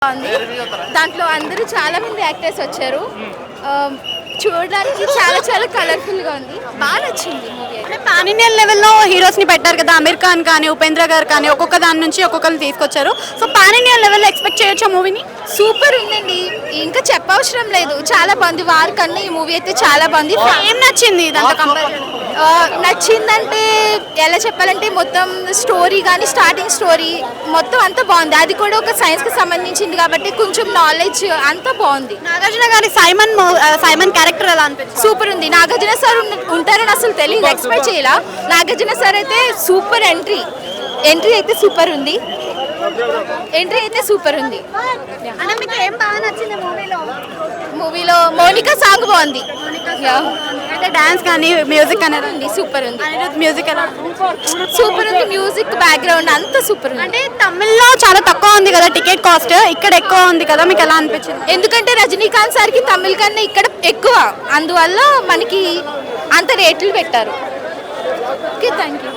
ఉంది. దాంట్లో అందరూ చాలా మంది యాక్టర్స్ వచ్చారు. చూడడానికి చాలా చాలా కలర్ఫుల్ గా ఉంది. బాగా నచ్చింది మూవీ. అంటే పాన్ ఇండియన్ లెవెల్లో హీరోస్ ని పెట్టారు కదా, అమీర్ ఖాన్ కానీ ఉపేంద్ర గారు కానీ ఒక్కొక్క దాని నుంచి ఒక్కొక్కరిని తీసుకొచ్చారు. సో పాన్ ఇండియన్ లెవెల్లో ఎక్స్పెక్ట్ చేయొచ్చా మూవీని? సూపర్ ఉందండి, ఇంకా చెప్పవసరం లేదు. చాలా బాగుంది. వార్ కన్నా ఈ మూవీ అయితే చాలా బాగుంది. ఏం నచ్చింది దాంట్లో కంపారిజన్? నచ్చిందంటే ఎలా చెప్పాలంటే మొత్తం స్టోరీ కానీ స్టార్టింగ్ స్టోరీ మొత్తం అంతా బాగుంది. అది కూడా ఒక సైన్స్కి సంబంధించింది కాబట్టి కొంచెం నాలెడ్జ్ అంతా బాగుంది. నాగార్జున గారి సైమన్ క్యారెక్టర్ ఎలా అనిపించింది? సూపర్ ఉంది. నాగార్జున సార్ ఉంటారని అసలు తెలియదు, ఎక్స్పెక్ట్ చేయాల. నాగార్జున సార్ అయితే సూపర్ ఎంట్రీ అయితే సూపర్ ఉంది. అంటే మీకు ఏం బాగా నచ్చింది మూవీలో మౌనిక సాంగ్ బాగుంది. అంటే డాన్స్ కానీ మ్యూజిక్ అనేది సూపర్ ఉంది. మ్యూజిక్ ఎలా? సూపర్ ఉంది. మ్యూజిక్ బ్యాక్గ్రౌండ్ అంతా సూపర్ ఉంది. అంటే తమిళ్లో చాలా తక్కువ ఉంది కదా టికెట్ కాస్ట్, ఇక్కడ ఎక్కువ ఉంది కదా, మీకు ఎలా అనిపించింది? ఎందుకంటే రజనీకాంత్ సార్కి తమిళ కన్నా ఇక్కడ ఎక్కువ, అందువల్ల మనకి అంత రేట్లు పెట్టారు. Okay, thank you.